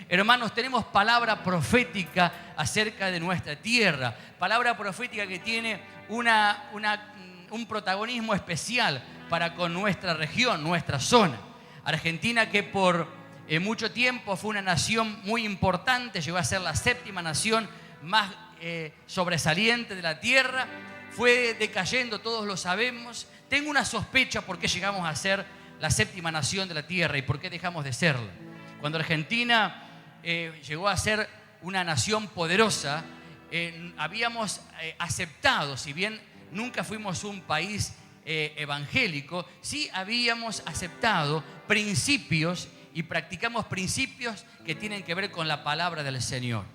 Hermanos, tenemos palabra profética acerca de nuestra tierra. Palabra profética que tiene un protagonismo especial para con nuestra región, nuestra zona. Argentina, que por mucho tiempo fue una nación muy importante, llegó a ser la séptima nación más sobresaliente de la tierra, fue decayendo, todos lo sabemos. Tengo una sospecha por qué llegamos a ser la séptima nación de la tierra y por qué dejamos de serlo. Cuando Argentina llegó a ser una nación poderosa, habíamos aceptado, si bien nunca fuimos un país evangélico, sí habíamos aceptado principios y practicamos principios que tienen que ver con la palabra del Señor.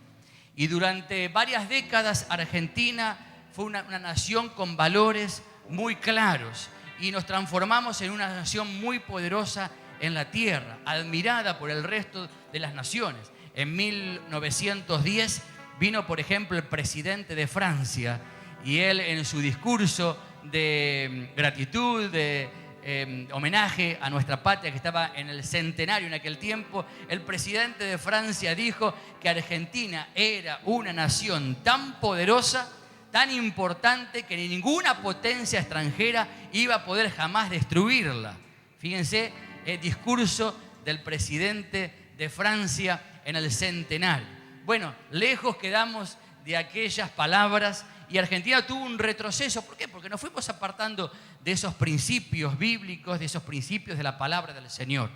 Y durante varias décadas Argentina fue una nación con valores muy claros y nos transformamos en una nación muy poderosa en la tierra, admirada por el resto de las naciones. En 1910 vino, por ejemplo, el presidente de Francia y él, en su discurso de gratitud, de homenaje a nuestra patria que estaba en el centenario en aquel tiempo, el presidente de Francia dijo que Argentina era una nación tan poderosa, tan importante, que ninguna potencia extranjera iba a poder jamás destruirla. Fíjense el discurso del presidente de Francia en el centenario. Bueno, lejos quedamos de aquellas palabras y Argentina tuvo un retroceso. ¿Por qué? Porque nos fuimos apartando de esos principios bíblicos, de esos principios de la palabra del Señor.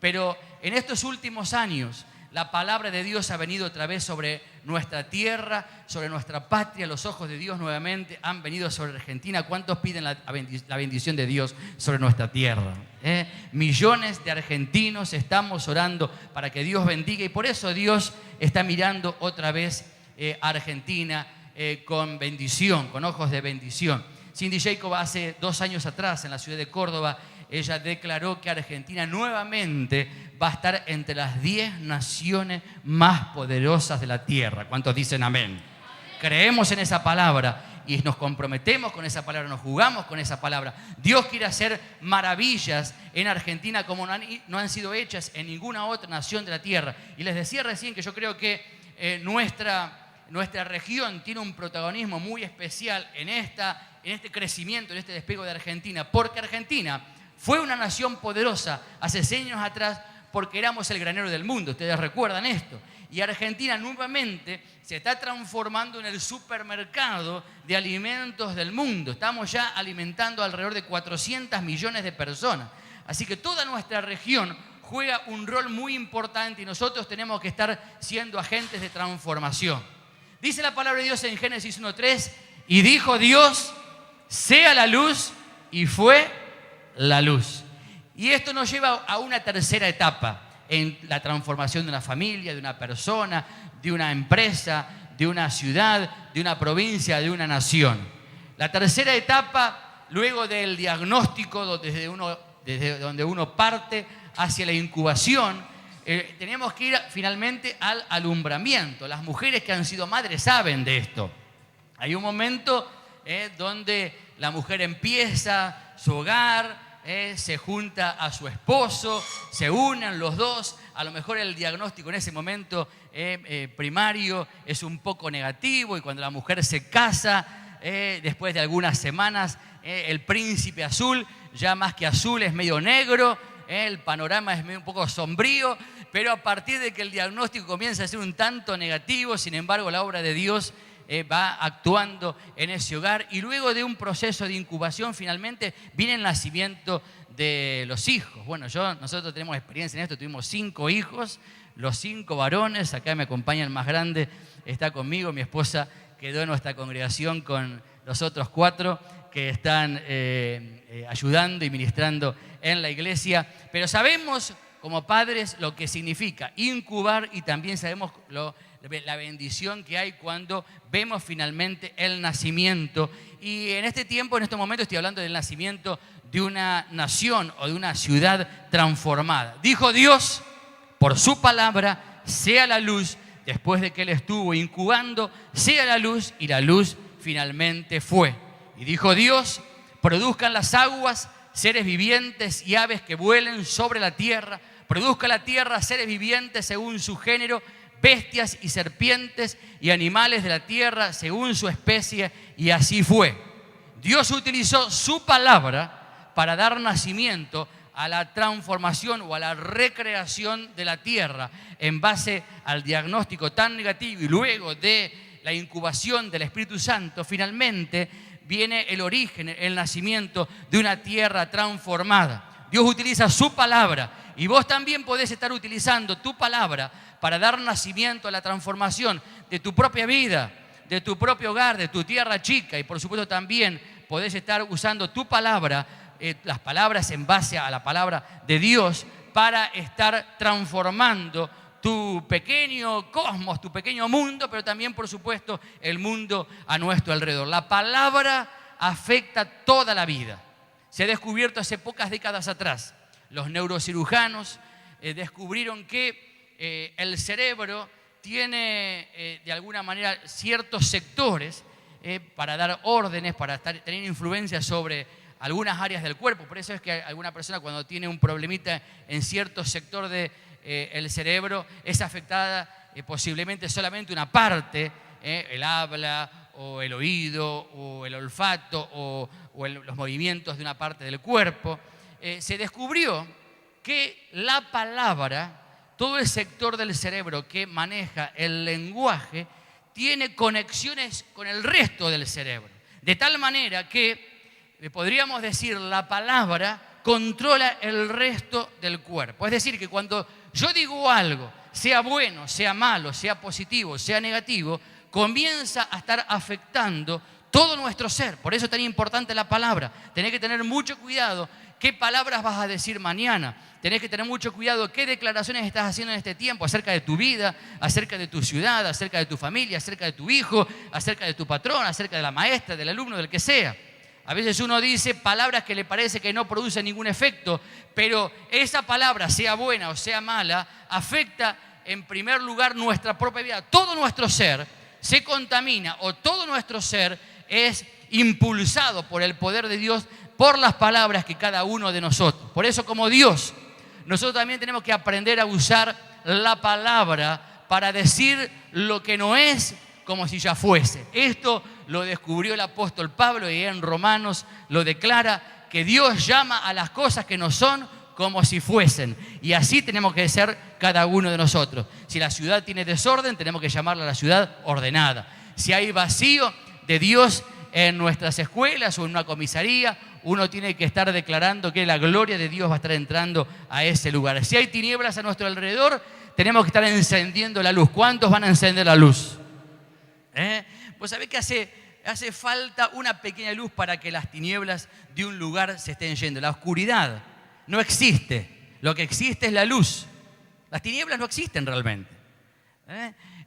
Pero en estos últimos años, la palabra de Dios ha venido otra vez sobre nuestra tierra, sobre nuestra patria. Los ojos de Dios nuevamente han venido sobre Argentina. ¿Cuántos piden la bendición de Dios sobre nuestra tierra? Millones de argentinos estamos orando para que Dios bendiga y por eso Dios está mirando otra vez a Argentina con bendición, con ojos de bendición. Cindy Jacob hace 2 años atrás en la ciudad de Córdoba, ella declaró que Argentina nuevamente va a estar entre las 10 naciones más poderosas de la tierra. ¿Cuántos dicen amén? Creemos en esa palabra y nos comprometemos con esa palabra, nos jugamos con esa palabra. Dios quiere hacer maravillas en Argentina como no han sido hechas en ninguna otra nación de la tierra. Y les decía recién que yo creo que nuestra región tiene un protagonismo muy especial en este crecimiento, en este despego de Argentina, porque Argentina fue una nación poderosa hace 100 años atrás porque éramos el granero del mundo. Ustedes recuerdan esto. Y Argentina nuevamente se está transformando en el supermercado de alimentos del mundo. Estamos ya alimentando alrededor de 400 millones de personas. Así que toda nuestra región juega un rol muy importante y nosotros tenemos que estar siendo agentes de transformación. Dice la palabra de Dios en Génesis 1:3, y dijo Dios, sea la luz, y fue la luz. Y esto nos lleva a una tercera etapa en la transformación de una familia, de una persona, de una empresa, de una ciudad, de una provincia, de una nación. La tercera etapa, luego del diagnóstico, desde donde uno parte hacia la incubación, tenemos que ir finalmente al alumbramiento. Las mujeres que han sido madres saben de esto. Hay un momento donde la mujer empieza su hogar, se junta a su esposo, se unen los dos. A lo mejor el diagnóstico en ese momento primario es un poco negativo y cuando la mujer se casa, después de algunas semanas, el príncipe azul, ya más que azul es medio negro, el panorama es un poco sombrío, pero a partir de que el diagnóstico comienza a ser un tanto negativo, sin embargo la obra de Dios va actuando en ese hogar y luego de un proceso de incubación finalmente viene el nacimiento de los hijos. Bueno, nosotros tenemos experiencia en esto, tuvimos 5 hijos, los 5 varones, acá me acompaña el más grande, está conmigo, mi esposa quedó en nuestra congregación con los otros 4 que están ayudando y ministrando en la iglesia, pero sabemos como padres lo que significa incubar y también sabemos la bendición que hay cuando vemos finalmente el nacimiento. Y en este tiempo, en estos momentos, estoy hablando del nacimiento de una nación o de una ciudad transformada. Dijo Dios, por su palabra, sea la luz. Después de que Él estuvo incubando, sea la luz, y la luz finalmente fue. Y dijo Dios, produzcan las aguas seres vivientes y aves que vuelen sobre la tierra, produzca la tierra seres vivientes según su género, bestias y serpientes y animales de la tierra según su especie, y así fue. Dios utilizó su palabra para dar nacimiento a la transformación o a la recreación de la tierra en base al diagnóstico tan negativo, y luego de la incubación del Espíritu Santo, finalmente viene el origen, el nacimiento de una tierra transformada. Dios utiliza su palabra, y vos también podés estar utilizando tu palabra para dar nacimiento a la transformación de tu propia vida, de tu propio hogar, de tu tierra chica, y por supuesto también podés estar usando tu palabra, las palabras en base a la palabra de Dios, para estar transformando tu pequeño cosmos, tu pequeño mundo, pero también, por supuesto, el mundo a nuestro alrededor. La palabra afecta toda la vida. Se ha descubierto hace pocas décadas atrás. Los neurocirujanos descubrieron que el cerebro tiene, de alguna manera, ciertos sectores para dar órdenes, para tener influencia sobre algunas áreas del cuerpo. Por eso es que alguna persona, cuando tiene un problemita en cierto sector del cerebro, es afectada posiblemente solamente una parte, el habla o el oído o el olfato o los movimientos de una parte del cuerpo. Se descubrió que la palabra, todo el sector del cerebro que maneja el lenguaje, tiene conexiones con el resto del cerebro. De tal manera que podríamos decir, la palabra controla el resto del cuerpo. Es decir, que cuando yo digo algo, sea bueno, sea malo, sea positivo, sea negativo, comienza a estar afectando todo nuestro ser. Por eso es tan importante la palabra. Tenés que tener mucho cuidado qué palabras vas a decir mañana. Tenés que tener mucho cuidado qué declaraciones estás haciendo en este tiempo acerca de tu vida, acerca de tu ciudad, acerca de tu familia, acerca de tu hijo, acerca de tu patrón, acerca de la maestra, del alumno, del que sea. A veces uno dice palabras que le parece que no producen ningún efecto, pero esa palabra, sea buena o sea mala, afecta en primer lugar nuestra propia vida. Todo nuestro ser se contamina, o todo nuestro ser es impulsado por el poder de Dios, por las palabras que cada uno de nosotros. Por eso, como Dios, nosotros también tenemos que aprender a usar la palabra para decir lo que no es como si ya fuese. Esto lo descubrió el apóstol Pablo, y en Romanos lo declara, que Dios llama a las cosas que no son como si fuesen. Y así tenemos que ser cada uno de nosotros. Si la ciudad tiene desorden, tenemos que llamarla a la ciudad ordenada. Si hay vacío de Dios en nuestras escuelas o en una comisaría, uno tiene que estar declarando que la gloria de Dios va a estar entrando a ese lugar. Si hay tinieblas a nuestro alrededor, tenemos que estar encendiendo la luz. ¿Cuántos van a encender la luz? Pues sabés que hace falta una pequeña luz para que las tinieblas de un lugar se estén yendo. La oscuridad no existe. Lo que existe es la luz. Las tinieblas no existen realmente.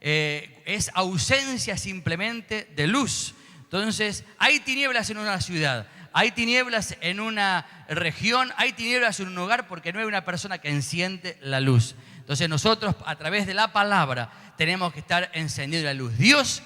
Es ausencia simplemente de luz. Entonces, hay tinieblas en una ciudad, hay tinieblas en una región, hay tinieblas en un hogar, porque no hay una persona que enciende la luz. Entonces nosotros, a través de la palabra, tenemos que estar encendiendo la luz. Dios,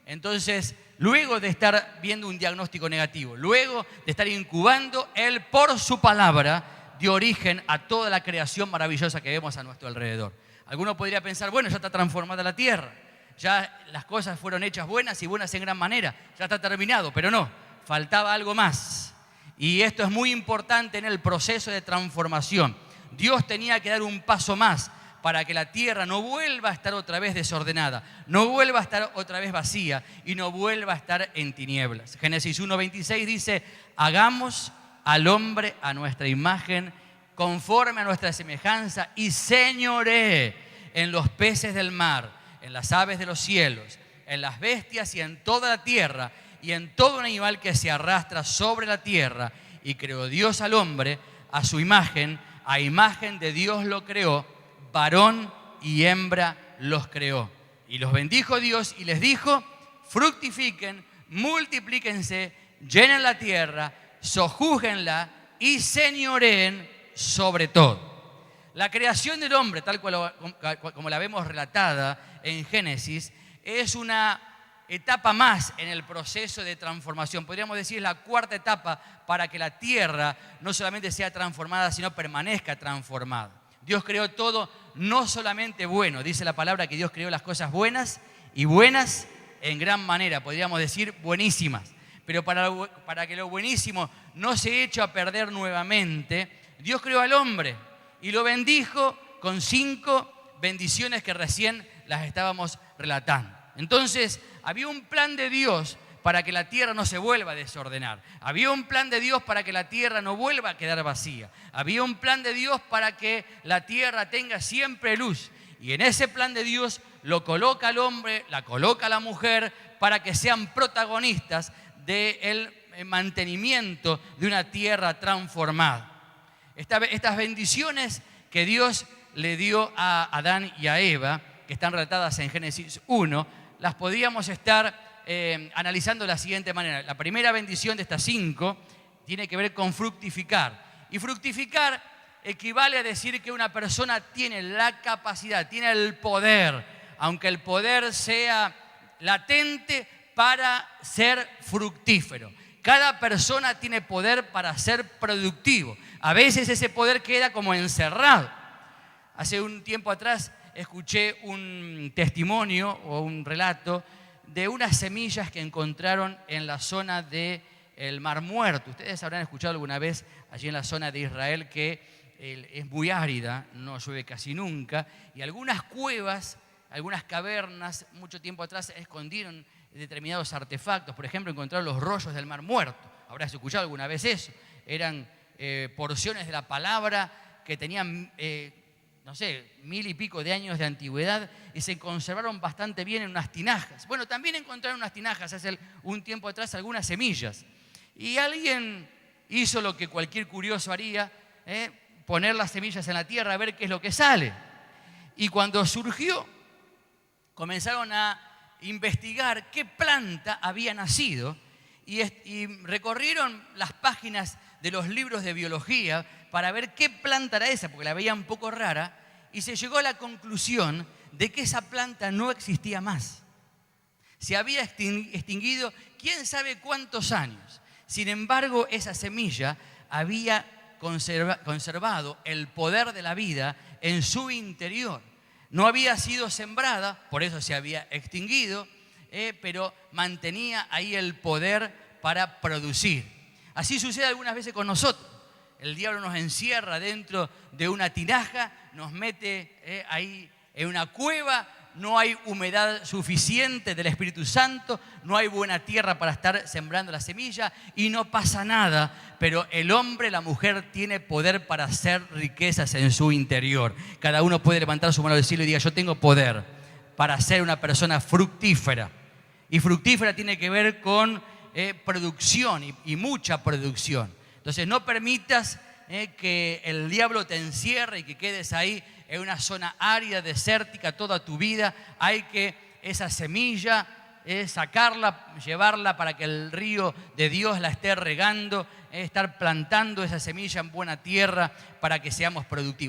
entonces, luego de estar viendo un diagnóstico negativo, luego de estar incubando, Él por su palabra dio origen a toda la creación maravillosa que vemos a nuestro alrededor. Alguno podría pensar, bueno, ya está transformada la tierra, ya las cosas fueron hechas buenas y buenas en gran manera, ya está terminado, pero no, faltaba algo más. Y esto es muy importante en el proceso de transformación. Dios tenía que dar un paso más para que la tierra no vuelva a estar otra vez desordenada, no vuelva a estar otra vez vacía y no vuelva a estar en tinieblas. Génesis 1:26 dice, hagamos al hombre a nuestra imagen, conforme a nuestra semejanza, y señoree en los peces del mar, en las aves de los cielos, en las bestias y en toda la tierra, y en todo animal que se arrastra sobre la tierra. Y creó Dios al hombre a su imagen, a imagen de Dios lo creó, varón y hembra los creó. Y los bendijo Dios y les dijo, fructifiquen, multiplíquense, llenen la tierra, sojúzguenla y señoreen sobre todo. La creación del hombre, tal cual como la vemos relatada en Génesis, es una etapa más en el proceso de transformación. Podríamos decir la cuarta etapa para que la tierra no solamente sea transformada, sino permanezca transformada. Dios creó todo, no solamente bueno. Dice la palabra que Dios creó las cosas buenas y buenas en gran manera, podríamos decir buenísimas. Pero para que lo buenísimo no se eche a perder nuevamente, Dios creó al hombre y lo bendijo con 5 bendiciones que recién las estábamos relatando. Entonces, había un plan de Dios para que la tierra no se vuelva a desordenar. Había un plan de Dios para que la tierra no vuelva a quedar vacía. Había un plan de Dios para que la tierra tenga siempre luz. Y en ese plan de Dios lo coloca al hombre, la coloca a la mujer, para que sean protagonistas del mantenimiento de una tierra transformada. Estas bendiciones que Dios le dio a Adán y a Eva, que están relatadas en Génesis 1, las podíamos estar analizando de la siguiente manera. La primera bendición de estas 5 tiene que ver con fructificar. Y fructificar equivale a decir que una persona tiene la capacidad, tiene el poder, aunque el poder sea latente, para ser fructífero. Cada persona tiene poder para ser productivo. A veces ese poder queda como encerrado. Hace un tiempo atrás escuché un testimonio o un relato de unas semillas que encontraron en la zona del Mar Muerto. Ustedes habrán escuchado alguna vez allí en la zona de Israel que es muy árida, no llueve casi nunca, y algunas cuevas, algunas cavernas, mucho tiempo atrás escondieron determinados artefactos. Por ejemplo, encontraron los rollos del Mar Muerto. ¿Habrás escuchado alguna vez eso? Eran porciones de la palabra que tenían, no sé, 1000 y pico de años de antigüedad y se conservaron bastante bien en unas tinajas. Bueno, también encontraron unas tinajas hace un tiempo atrás, algunas semillas. Y alguien hizo lo que cualquier curioso haría, poner las semillas en la tierra a ver qué es lo que sale. Y cuando surgió, comenzaron a investigar qué planta había nacido y recorrieron las páginas de los libros de biología para ver qué planta era esa, porque la veían un poco rara, y se llegó a la conclusión de que esa planta no existía más. Se había extinguido quién sabe cuántos años. Sin embargo, esa semilla había conservado el poder de la vida en su interior. No había sido sembrada, por eso se había extinguido, pero mantenía ahí el poder para producir. Así sucede algunas veces con nosotros. El diablo nos encierra dentro de una tinaja, nos mete ahí en una cueva, no hay humedad suficiente del Espíritu Santo, no hay buena tierra para estar sembrando la semilla y no pasa nada, pero el hombre, la mujer tiene poder para hacer riquezas en su interior. Cada uno puede levantar su mano del cielo y diga: yo tengo poder para ser una persona fructífera. Y fructífera tiene que ver con producción y mucha producción. Entonces no permitas que el diablo te encierre y que quedes ahí en una zona árida, desértica toda tu vida. Hay que esa semilla sacarla, llevarla para que el río de Dios la esté regando, estar plantando esa semilla en buena tierra para que seamos productivos.